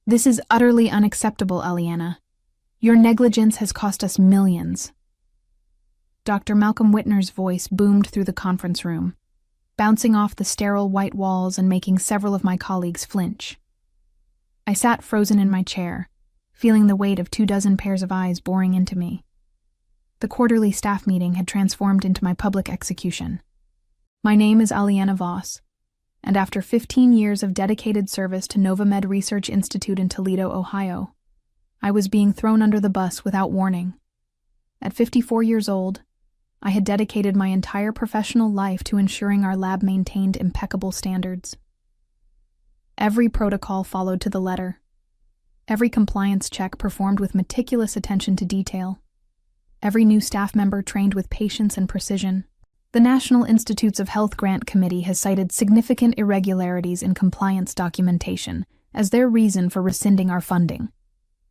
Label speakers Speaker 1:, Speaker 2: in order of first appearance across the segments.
Speaker 1: This is utterly unacceptable, Aliana. Your negligence has cost us millions. Dr. Malcolm Whitner's voice boomed through the conference room, bouncing off the sterile white walls and making several of my colleagues flinch. I sat frozen in my chair, feeling the weight of 24 pairs of eyes boring into me. The quarterly staff meeting had transformed into my public execution. My name is Aliana Voss, and after 15 years of dedicated service to NovaMed Research Institute in Toledo, Ohio, I was being thrown under the bus without warning. At 54 years old, I had dedicated my entire professional life to ensuring our lab maintained impeccable standards. Every protocol followed to the letter. Every compliance check performed with meticulous attention to detail. Every new staff member trained with patience and precision. The National Institutes of Health Grant Committee has cited significant irregularities in compliance documentation as their reason for rescinding our funding.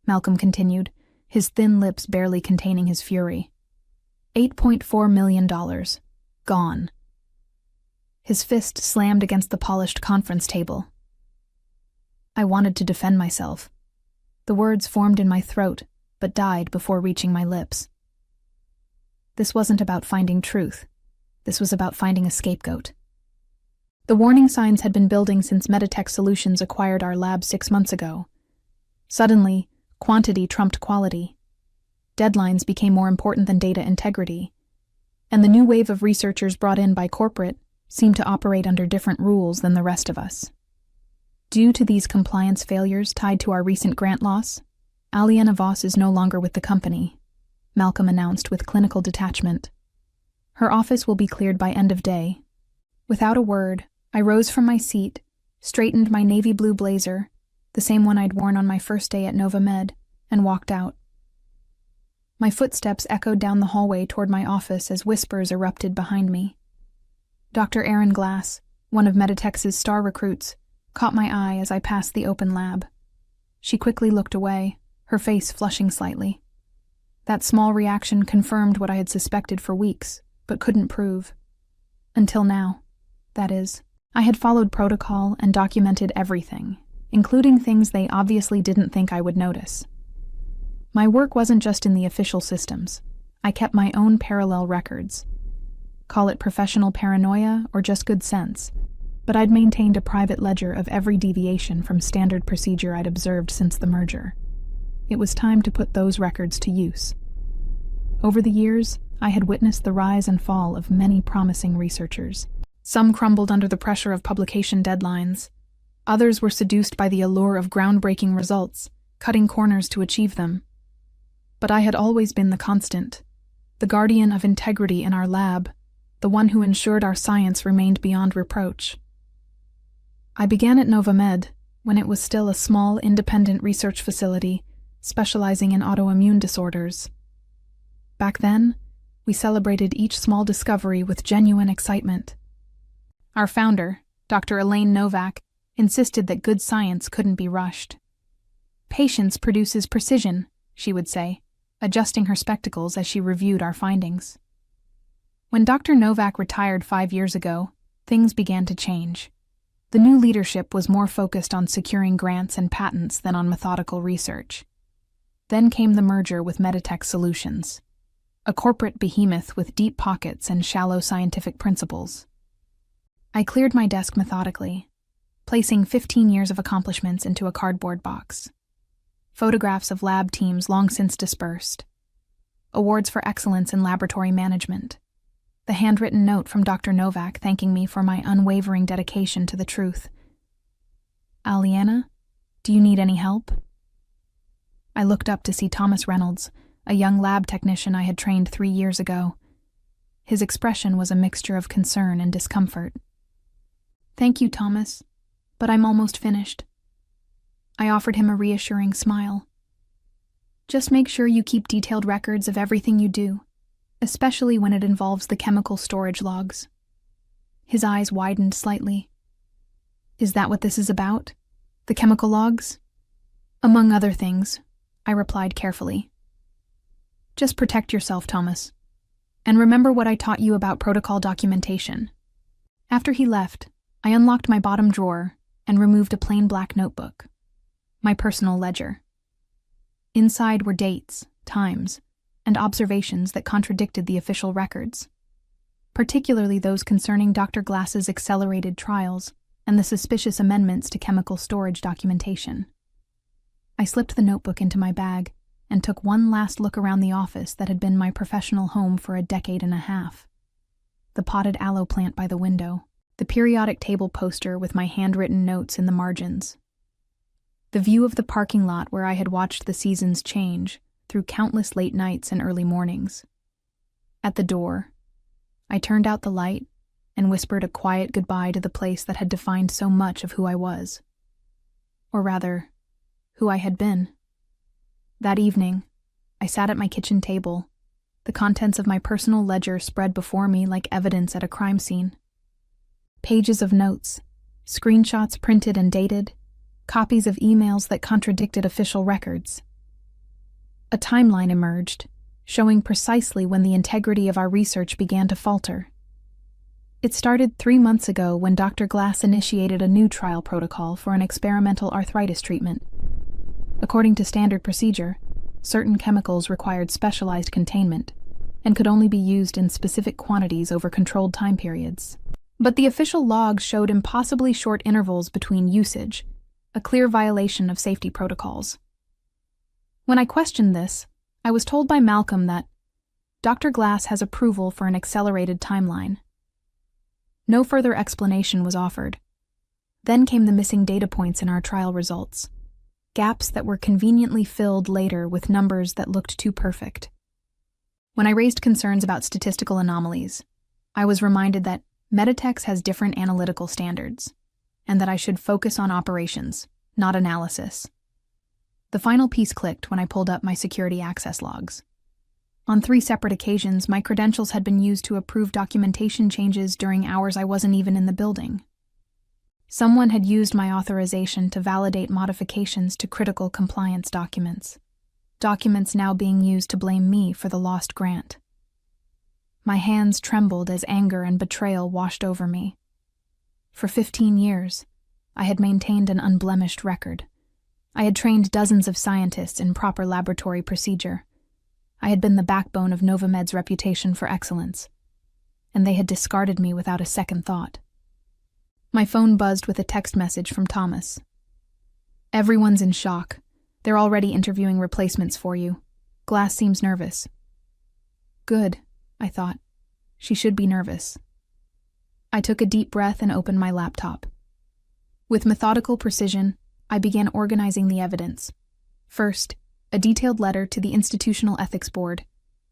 Speaker 1: Malcolm continued, his thin lips barely containing his fury. $8.4 million. Gone. His fist slammed against the polished conference table. I wanted to defend myself. The words formed in my throat, but died before reaching my lips. This wasn't about finding truth. This was about finding a scapegoat. The warning signs had been building since Meditech Solutions acquired our lab 6 months ago. Suddenly, quantity trumped quality. Deadlines became more important than data integrity. And the new wave of researchers brought in by corporate seemed to operate under different rules than the rest of us. Due to these compliance failures tied to our recent grant loss, Aliana Voss is no longer with the company, Malcolm announced with clinical detachment. Her office will be cleared by end of day. Without a word, I rose from my seat, straightened my navy blue blazer, the same one I'd worn on my first day at NovaMed, and walked out. My footsteps echoed down the hallway toward my office as whispers erupted behind me. Dr. Erin Glass, one of Meditech's star recruits, caught my eye as I passed the open lab. She quickly looked away, her face flushing slightly. That small reaction confirmed what I had suspected for weeks, but couldn't prove. Until now, that is. I had followed protocol and documented everything, including things they obviously didn't think I would notice. My work wasn't just in the official systems. I kept my own parallel records. Call it professional paranoia or just good sense, but I'd maintained a private ledger of every deviation from standard procedure I'd observed since the merger. It was time to put those records to use. Over the years, I had witnessed the rise and fall of many promising researchers. Some crumbled under the pressure of publication deadlines. Others were seduced by the allure of groundbreaking results, cutting corners to achieve them. But I had always been the constant, the guardian of integrity in our lab, the one who ensured our science remained beyond reproach. I began at NovaMed when it was still a small, independent research facility specializing in autoimmune disorders. Back then, we celebrated each small discovery with genuine excitement. Our founder, Dr. Elaine Novak, insisted that good science couldn't be rushed. Patience produces precision, she would say, adjusting her spectacles as she reviewed our findings. When Dr. Novak retired 5 years ago, things began to change. The new leadership was more focused on securing grants and patents than on methodical research. Then came the merger with Meditech Solutions, a corporate behemoth with deep pockets and shallow scientific principles. I cleared my desk methodically, placing 15 years of accomplishments into a cardboard box. Photographs of lab teams long since dispersed. Awards for excellence in laboratory management. The handwritten note from Dr. Novak thanking me for my unwavering dedication to the truth. Aliana, do you need any help? I looked up to see Thomas Reynolds, a young lab technician I had trained 3 years ago. His expression was a mixture of concern and discomfort. Thank you, Thomas, but I'm almost finished. I offered him a reassuring smile. Just make sure you keep detailed records of everything you do, especially when it involves the chemical storage logs. His eyes widened slightly. Is that what this is about? The chemical logs? Among other things, I replied carefully. Just protect yourself, Thomas. And remember what I taught you about protocol documentation. After he left, I unlocked my bottom drawer and removed a plain black notebook. My personal ledger. Inside were dates, times, and observations that contradicted the official records, particularly those concerning Dr. Glass's accelerated trials and the suspicious amendments to chemical storage documentation. I slipped the notebook into my bag and took one last look around the office that had been my professional home for a decade and a half. The potted aloe plant by the window, the periodic table poster with my handwritten notes in the margins, the view of the parking lot where I had watched the seasons change through countless late nights and early mornings. At the door, I turned out the light and whispered a quiet goodbye to the place that had defined so much of who I was. Or rather, who I had been. That evening, I sat at my kitchen table, the contents of my personal ledger spread before me like evidence at a crime scene. Pages of notes, screenshots printed and dated, copies of emails that contradicted official records. A timeline emerged, showing precisely when the integrity of our research began to falter. It started 3 months ago when Dr. Glass initiated a new trial protocol for an experimental arthritis treatment. According to standard procedure, certain chemicals required specialized containment and could only be used in specific quantities over controlled time periods. But the official logs showed impossibly short intervals between usage, a clear violation of safety protocols. When I questioned this, I was told by Malcolm that Dr. Glass has approval for an accelerated timeline. No further explanation was offered. Then came the missing data points in our trial results, gaps that were conveniently filled later with numbers that looked too perfect. When I raised concerns about statistical anomalies, I was reminded that Meditex has different analytical standards, and that I should focus on operations, not analysis. The final piece clicked when I pulled up my security access logs. On 3 separate occasions, my credentials had been used to approve documentation changes during hours I wasn't even in the building. Someone had used my authorization to validate modifications to critical compliance documents now being used to blame me for the lost grant. My hands trembled as anger and betrayal washed over me. For 15 years, I had maintained an unblemished record. I had trained dozens of scientists in proper laboratory procedure. I had been the backbone of Novamed's reputation for excellence, and they had discarded me without a second thought. My phone buzzed with a text message from Thomas. "Everyone's in shock. They're already interviewing replacements for you. Glass seems nervous." Good, I thought. She should be nervous. I took a deep breath and opened my laptop. With methodical precision, I began organizing the evidence. First, a detailed letter to the Institutional Ethics Board,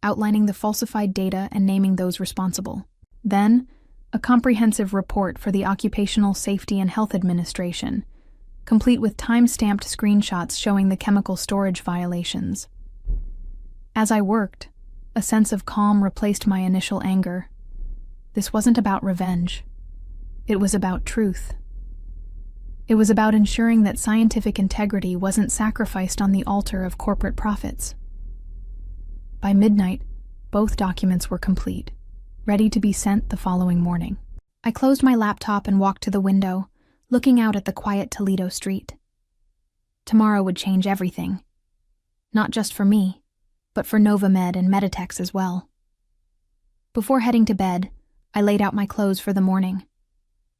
Speaker 1: outlining the falsified data and naming those responsible. Then, a comprehensive report for the Occupational Safety and Health Administration, complete with time-stamped screenshots showing the chemical storage violations. As I worked, a sense of calm replaced my initial anger. This wasn't about revenge. It was about truth. It was about ensuring that scientific integrity wasn't sacrificed on the altar of corporate profits. By midnight, both documents were complete, ready to be sent the following morning. I closed my laptop and walked to the window, looking out at the quiet Toledo street. Tomorrow would change everything. Not just for me, but for Novamed and Meditex as well. Before heading to bed, I laid out my clothes for the morning.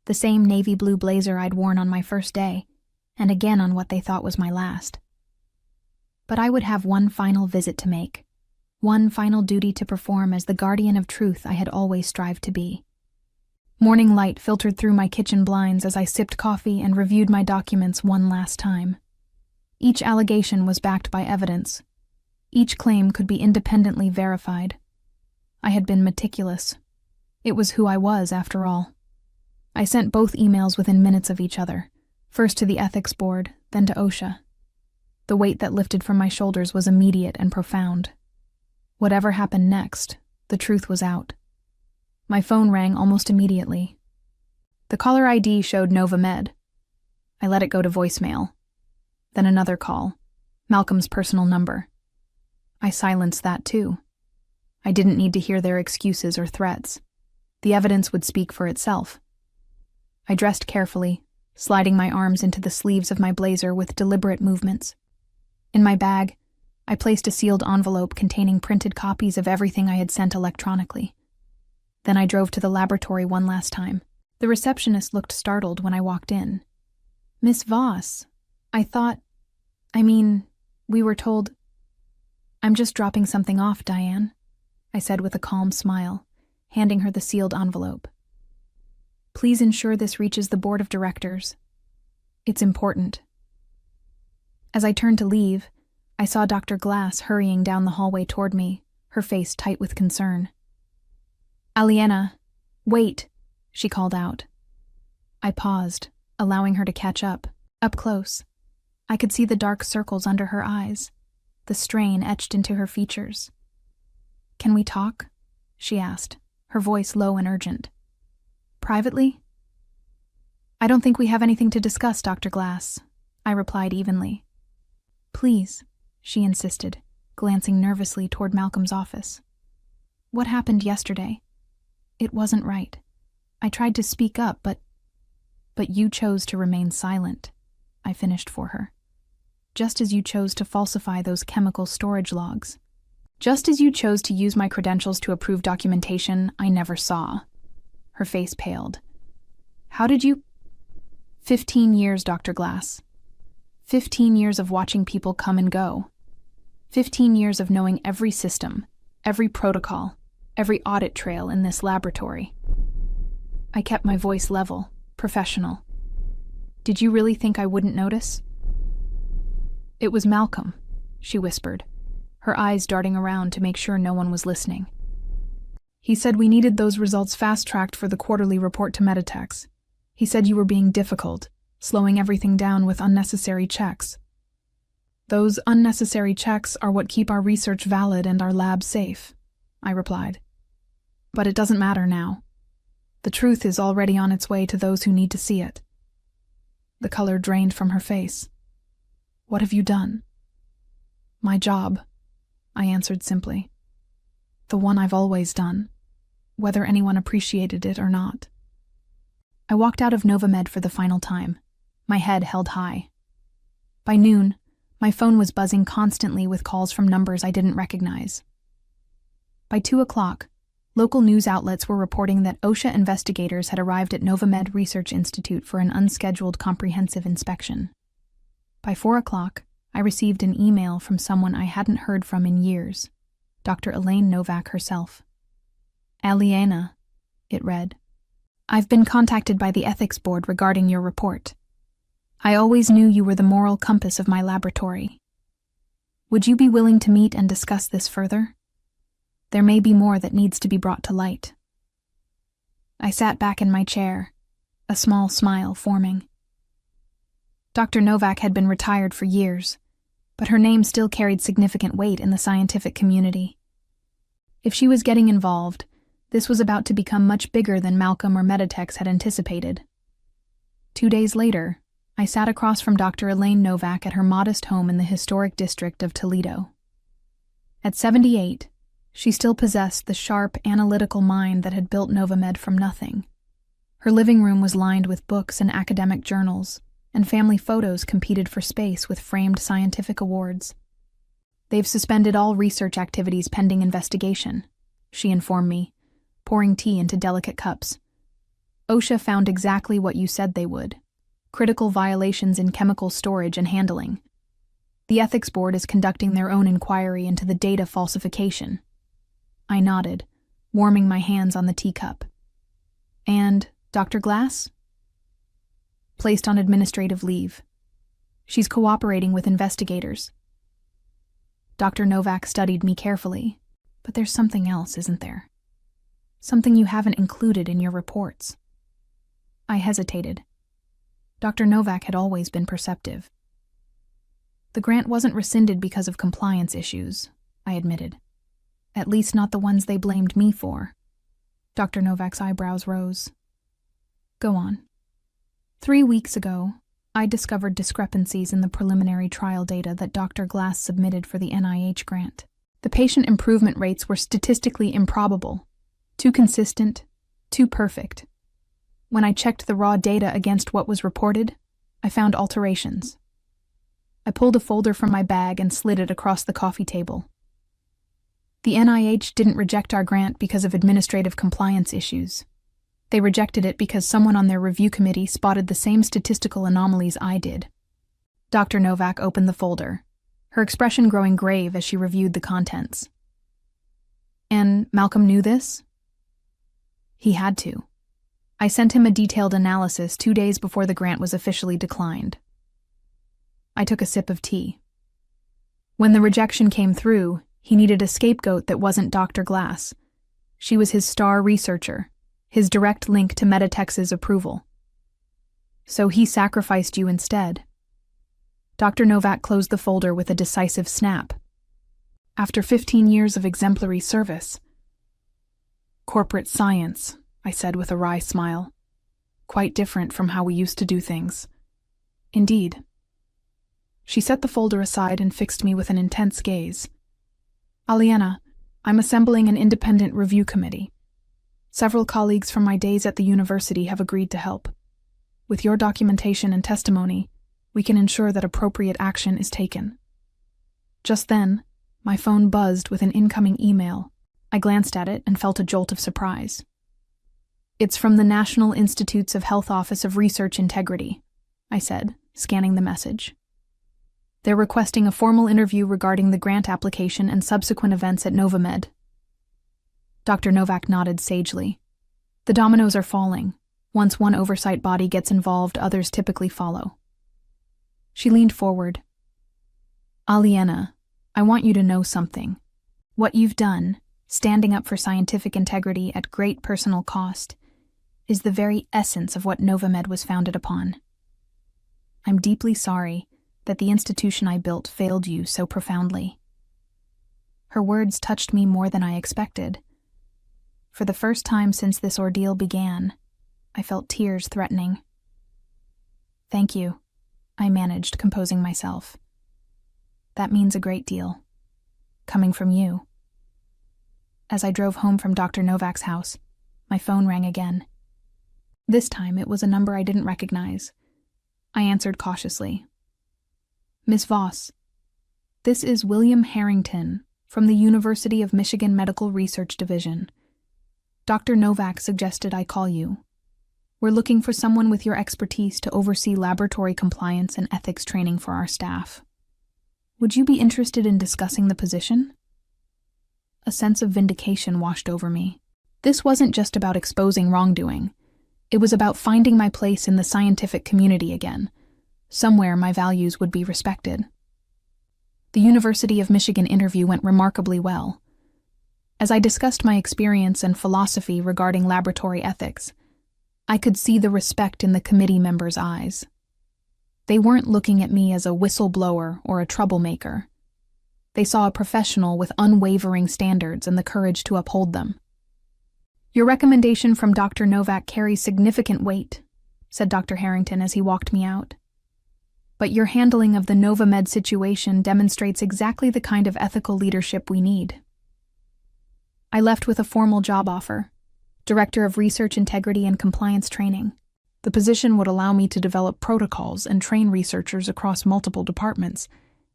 Speaker 1: The same navy blue blazer I'd worn on my first day, and again on what they thought was my last. But I would have one final visit to make, one final duty to perform as the guardian of truth I had always strived to be. Morning light filtered through my kitchen blinds as I sipped coffee and reviewed my documents one last time. Each allegation was backed by evidence. Each claim could be independently verified. I had been meticulous. It was who I was, after all. I sent both emails within minutes of each other, first to the ethics board, then to OSHA. The weight that lifted from my shoulders was immediate and profound. Whatever happened next, the truth was out. My phone rang almost immediately. The caller ID showed Novamed. I let it go to voicemail. Then another call, Malcolm's personal number. I silenced that too. I didn't need to hear their excuses or threats. The evidence would speak for itself. I dressed carefully, sliding my arms into the sleeves of my blazer with deliberate movements. In my bag, I placed a sealed envelope containing printed copies of everything I had sent electronically. Then I drove to the laboratory one last time. The receptionist looked startled when I walked in. "Miss Voss, we were told—" "I'm just dropping something off, Diane," I said with a calm smile, handing her the sealed envelope. "Please ensure this reaches the board of directors. It's important." As I turned to leave, I saw Dr. Glass hurrying down the hallway toward me, her face tight with concern. "Aliena, wait," she called out. I paused, allowing her to catch up close. I could see the dark circles under her eyes, the strain etched into her features. "Can we talk?" she asked, her voice low and urgent. "Privately?" "I don't think we have anything to discuss, Dr. Glass," I replied evenly. "Please," she insisted, glancing nervously toward Malcolm's office. "What happened yesterday? It wasn't right. I tried to speak up, but you chose to remain silent," I finished for her. "Just as you chose to falsify those chemical storage logs. Just as you chose to use my credentials to approve documentation I never saw." Her face paled. "How did you—" 15 years, Dr. Glass. 15 years of watching people come and go. 15 years of knowing every system, every protocol, every audit trail in this laboratory. I kept my voice level, professional. "Did you really think I wouldn't notice?" "It was Malcolm," she whispered, her eyes darting around to make sure no one was listening. "He said we needed those results fast-tracked for the quarterly report to Meditex. He said you were being difficult, slowing everything down with unnecessary checks. Those unnecessary checks are what keep our research valid and our lab safe," I replied. "But it doesn't matter now. The truth is already on its way to those who need to see it." The color drained from her face. "What have you done?" "My job," I answered simply. "The one I've always done, whether anyone appreciated it or not." I walked out of Novamed for the final time, my head held high. By noon, my phone was buzzing constantly with calls from numbers I didn't recognize. By 2 o'clock, local news outlets were reporting that OSHA investigators had arrived at Novamed Research Institute for an unscheduled comprehensive inspection. By 4 o'clock, I received an email from someone I hadn't heard from in years, Dr. Elaine Novak herself. "Aliena," it read, "I've been contacted by the ethics board regarding your report. I always knew you were the moral compass of my laboratory. Would you be willing to meet and discuss this further? There may be more that needs to be brought to light." I sat back in my chair, a small smile forming. Dr. Novak had been retired for years, but her name still carried significant weight in the scientific community. If she was getting involved, this was about to become much bigger than Malcolm or Meditex had anticipated. 2 days later, I sat across from Dr. Elaine Novak at her modest home in the historic district of Toledo. At 78, she still possessed the sharp, analytical mind that had built Novamed from nothing. Her living room was lined with books and academic journals, and family photos competed for space with framed scientific awards. "They've suspended all research activities pending investigation," she informed me, pouring tea into delicate cups. "OSHA found exactly what you said they would: critical violations in chemical storage and handling. The ethics board is conducting their own inquiry into the data falsification." I nodded, warming my hands on the teacup. "And Dr. Glass?" "Placed on administrative leave. She's cooperating with investigators." Dr. Novak studied me carefully. "But there's something else, isn't there? Something you haven't included in your reports." I hesitated. Dr. Novak had always been perceptive. "The grant wasn't rescinded because of compliance issues," I admitted. "At least not the ones they blamed me for." Dr. Novak's eyebrows rose. "Go on." 3 weeks ago, I discovered discrepancies in the preliminary trial data that Dr. Glass submitted for the NIH grant. The patient improvement rates were statistically improbable, too consistent, too perfect. When I checked the raw data against what was reported, I found alterations. I pulled a folder from my bag and slid it across the coffee table. The NIH didn't reject our grant because of administrative compliance issues. They rejected it because someone on their review committee spotted the same statistical anomalies I did. Dr. Novak opened the folder, her expression growing grave as she reviewed the contents. And Malcolm knew this? He had to. I sent him a detailed analysis 2 days before the grant was officially declined. I took a sip of tea. When the rejection came through, he needed a scapegoat that wasn't Dr. Glass. She was his star researcher, his direct link to Meditech's approval. So he sacrificed you instead. Dr. Novak closed the folder with a decisive snap. After 15 years of exemplary service. Corporate science, I said with a wry smile. Quite different from how we used to do things. Indeed. She set the folder aside and fixed me with an intense gaze. Aliena, I'm assembling an independent review committee. Several colleagues from my days at the university have agreed to help. With your documentation and testimony, we can ensure that appropriate action is taken. Just then, my phone buzzed with an incoming email. I glanced at it and felt a jolt of surprise. It's from the National Institutes of Health Office of Research Integrity, I said, scanning the message. They're requesting a formal interview regarding the grant application and subsequent events at Novamed. Dr. Novak nodded sagely. The dominoes are falling. Once one oversight body gets involved, others typically follow. She leaned forward. Aliena, I want you to know something. What you've done, standing up for scientific integrity at great personal cost, is the very essence of what Novamed was founded upon. I'm deeply sorry that the institution I built failed you so profoundly. Her words touched me more than I expected. For the first time since this ordeal began, I felt tears threatening. Thank you, I managed, composing myself. That means a great deal. Coming from you. As I drove home from Dr. Novak's house, my phone rang again. This time it was a number I didn't recognize. I answered cautiously. Miss Voss, this is William Harrington from the University of Michigan Medical Research Division. Dr. Novak suggested I call you. We're looking for someone with your expertise to oversee laboratory compliance and ethics training for our staff. Would you be interested in discussing the position? A sense of vindication washed over me. This wasn't just about exposing wrongdoing. It was about finding my place in the scientific community again. Somewhere my values would be respected. The University of Michigan interview went remarkably well. As I discussed my experience and philosophy regarding laboratory ethics, I could see the respect in the committee members' eyes. They weren't looking at me as a whistleblower or a troublemaker. They saw a professional with unwavering standards and the courage to uphold them. Your recommendation from Dr. Novak carries significant weight, said Dr. Harrington as he walked me out. But your handling of the Novamed situation demonstrates exactly the kind of ethical leadership we need. I left with a formal job offer, Director of Research Integrity and Compliance Training. The position would allow me to develop protocols and train researchers across multiple departments,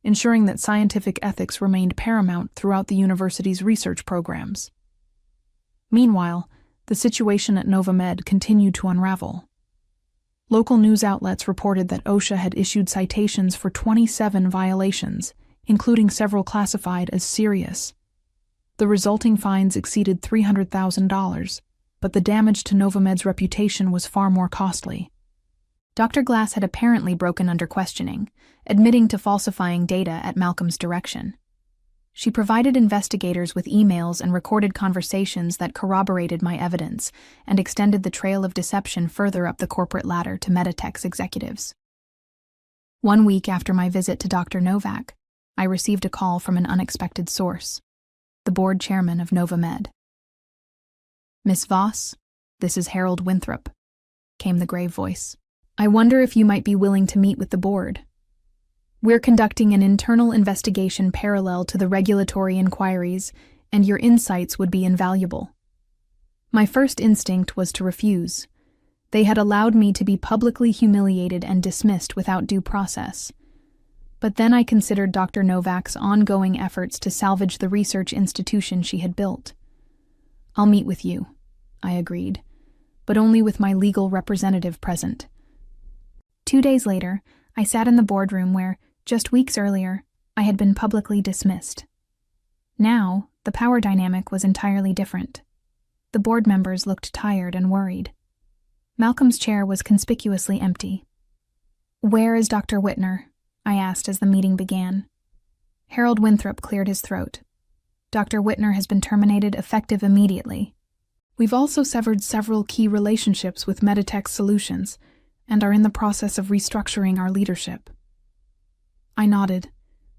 Speaker 1: ensuring that scientific ethics remained paramount throughout the university's research programs. Meanwhile, the situation at Novamed continued to unravel. Local news outlets reported that OSHA had issued citations for 27 violations, including several classified as serious. The resulting fines exceeded $300,000, but the damage to Novamed's reputation was far more costly. Dr. Glass had apparently broken under questioning, admitting to falsifying data at Malcolm's direction. She provided investigators with emails and recorded conversations that corroborated my evidence and extended the trail of deception further up the corporate ladder to Meditech's executives. 1 week after my visit to Dr. Novak, I received a call from an unexpected source, the board chairman of Novamed. Miss Voss, this is Harold Winthrop, came the grave voice. I wonder if you might be willing to meet with the board. We're conducting an internal investigation parallel to the regulatory inquiries, and your insights would be invaluable. My first instinct was to refuse. They had allowed me to be publicly humiliated and dismissed without due process. But then I considered Dr. Novak's ongoing efforts to salvage the research institution she had built. "I'll meet with you," I agreed, but only with my legal representative present. 2 days later, I sat in the boardroom where, just weeks earlier, I had been publicly dismissed. Now, the power dynamic was entirely different. The board members looked tired and worried. Malcolm's chair was conspicuously empty. "Where is Dr. Whitner?" I asked as the meeting began. Harold Winthrop cleared his throat. "Dr. Whitner has been terminated effective immediately. We've also severed several key relationships with Meditech Solutions and are in the process of restructuring our leadership." I nodded,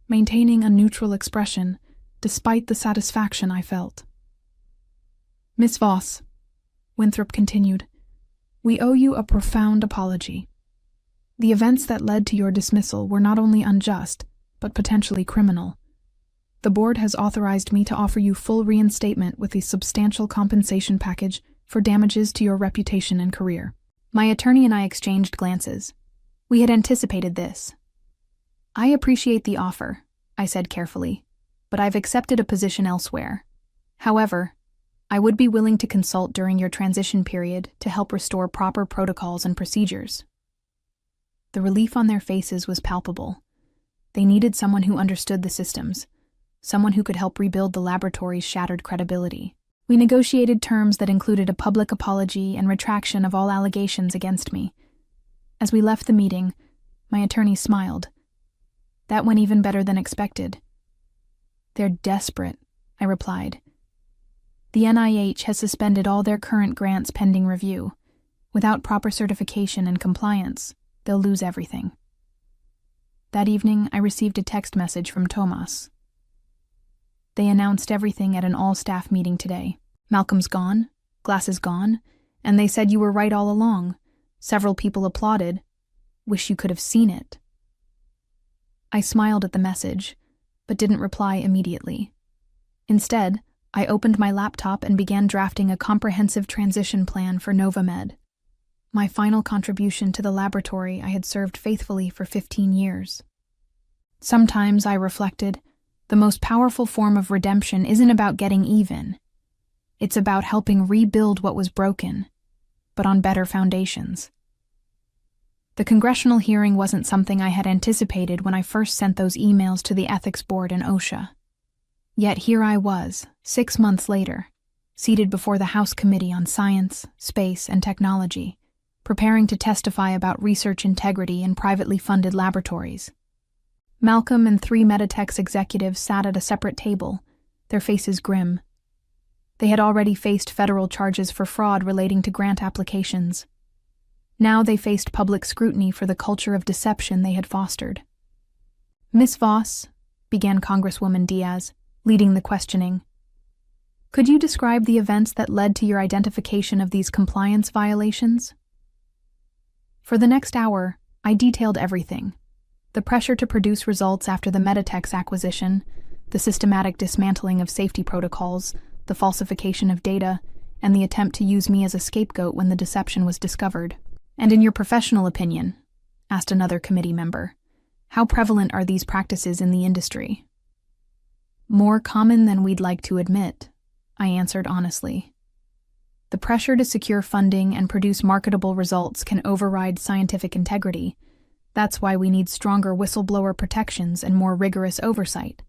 Speaker 1: maintaining a neutral expression despite the satisfaction I felt. "Miss Voss," Winthrop continued, "we owe you a profound apology. The events that led to your dismissal were not only unjust, but potentially criminal. The board has authorized me to offer you full reinstatement with a substantial compensation package for damages to your reputation and career." My attorney and I exchanged glances. We had anticipated this. "I appreciate the offer," I said carefully, "but I've accepted a position elsewhere. However, I would be willing to consult during your transition period to help restore proper protocols and procedures." The relief on their faces was palpable. They needed someone who understood the systems, someone who could help rebuild the laboratory's shattered credibility. We negotiated terms that included a public apology and retraction of all allegations against me. As we left the meeting, my attorney smiled. "That went even better than expected." "They're desperate," I replied. "The NIH has suspended all their current grants pending review. Without proper certification and compliance, they'll lose everything." That evening, I received a text message from Tomas. "They announced everything at an all-staff meeting today. Malcolm's gone, Glass is gone, and they said you were right all along. Several people applauded. Wish you could have seen it." I smiled at the message, but didn't reply immediately. Instead, I opened my laptop and began drafting a comprehensive transition plan for Novamed, my final contribution to the laboratory I had served faithfully for 15 years. Sometimes, I reflected, the most powerful form of redemption isn't about getting even. It's about helping rebuild what was broken, but on better foundations. The congressional hearing wasn't something I had anticipated when I first sent those emails to the ethics board and OSHA. Yet here I was, 6 months later, seated before the House Committee on Science, Space, and Technology, preparing to testify about research integrity in privately funded laboratories. Malcolm and 3 Meditech's executives sat at a separate table, their faces grim. They had already faced federal charges for fraud relating to grant applications. Now they faced public scrutiny for the culture of deception they had fostered. "Miss Voss," began Congresswoman Diaz, leading the questioning, "could you describe the events that led to your identification of these compliance violations?" For the next hour, I detailed everything. The pressure to produce results after the Meditech's acquisition, the systematic dismantling of safety protocols, the falsification of data, and the attempt to use me as a scapegoat when the deception was discovered. "And in your professional opinion," asked another committee member, "how prevalent are these practices in the industry?" "More common than we'd like to admit," I answered honestly. The pressure to secure funding and produce marketable results can override scientific integrity. That's why we need stronger whistleblower protections and more rigorous oversight.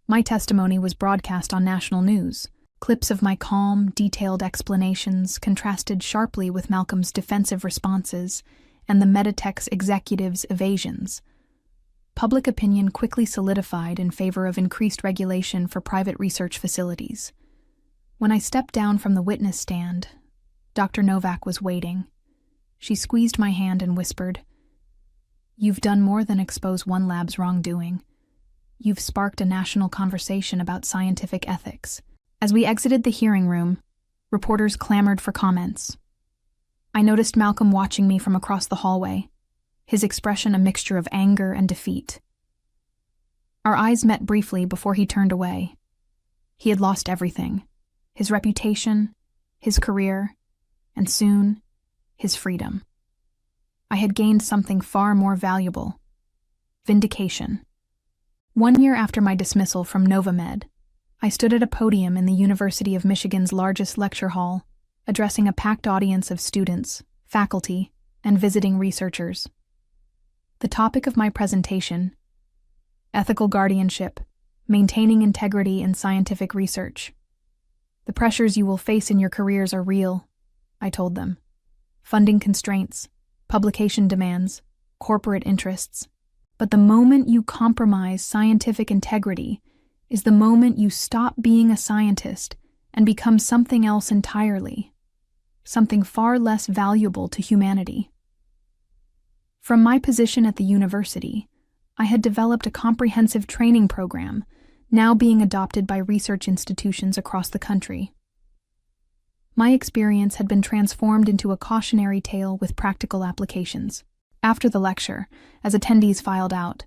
Speaker 1: My testimony was broadcast on national news. Clips of my calm, detailed explanations contrasted sharply with Malcolm's defensive responses and the Meditech's executives' evasions. Public opinion quickly solidified in favor of increased regulation for private research facilities. When I stepped down from the witness stand, Dr. Novak was waiting. She squeezed my hand and whispered, "You've done more than expose one lab's wrongdoing. You've sparked a national conversation about scientific ethics." As we exited the hearing room, reporters clamored for comments. I noticed Malcolm watching me from across the hallway, his expression a mixture of anger and defeat. Our eyes met briefly before he turned away. He had lost everything: his reputation, his career, and soon, his freedom. I had gained something far more valuable: vindication. 1 year after my dismissal from Novamed, I stood at a podium in the University of Michigan's largest lecture hall, addressing a packed audience of students, faculty, and visiting researchers. The topic of my presentation: ethical guardianship, maintaining integrity in scientific research. The pressures you will face in your careers are real, I told them. Funding constraints, publication demands, corporate interests. But the moment you compromise scientific integrity is the moment you stop being a scientist and become something else entirely, something far less valuable to humanity. From my position at the university, I had developed a comprehensive training program, now being adopted by research institutions across the country. My experience had been transformed into a cautionary tale with practical applications. After the lecture, as attendees filed out,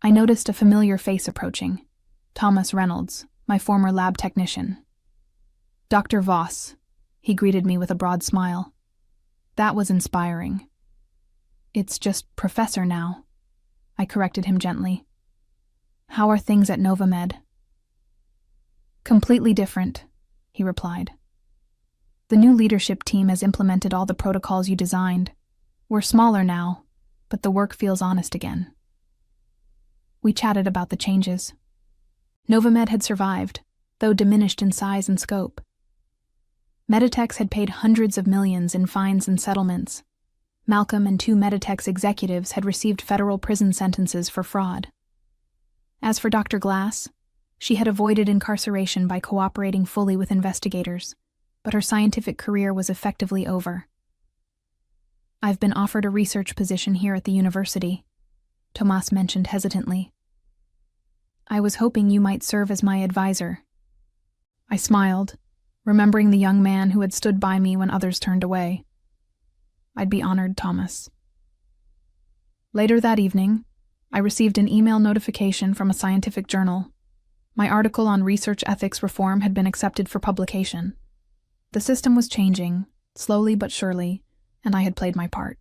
Speaker 1: I noticed a familiar face approaching: Thomas Reynolds, my former lab technician. "Dr. Voss," he greeted me with a broad smile. That was inspiring. "It's just Professor now," I corrected him gently. "How are things at Novamed?" "Completely different," he replied. "The new leadership team has implemented all the protocols you designed. We're smaller now, but the work feels honest again." We chatted about the changes. Novamed had survived, though diminished in size and scope. Meditechs had paid hundreds of millions in fines and settlements. Malcolm and 2 Meditech's executives had received federal prison sentences for fraud. As for Dr. Glass, she had avoided incarceration by cooperating fully with investigators, but her scientific career was effectively over. "I've been offered a research position here at the university," Tomas mentioned hesitantly. "I was hoping you might serve as my advisor." I smiled, remembering the young man who had stood by me when others turned away. "I'd be honored, Thomas." Later that evening, I received an email notification from a scientific journal. My article on research ethics reform had been accepted for publication. The system was changing, slowly but surely, and I had played my part.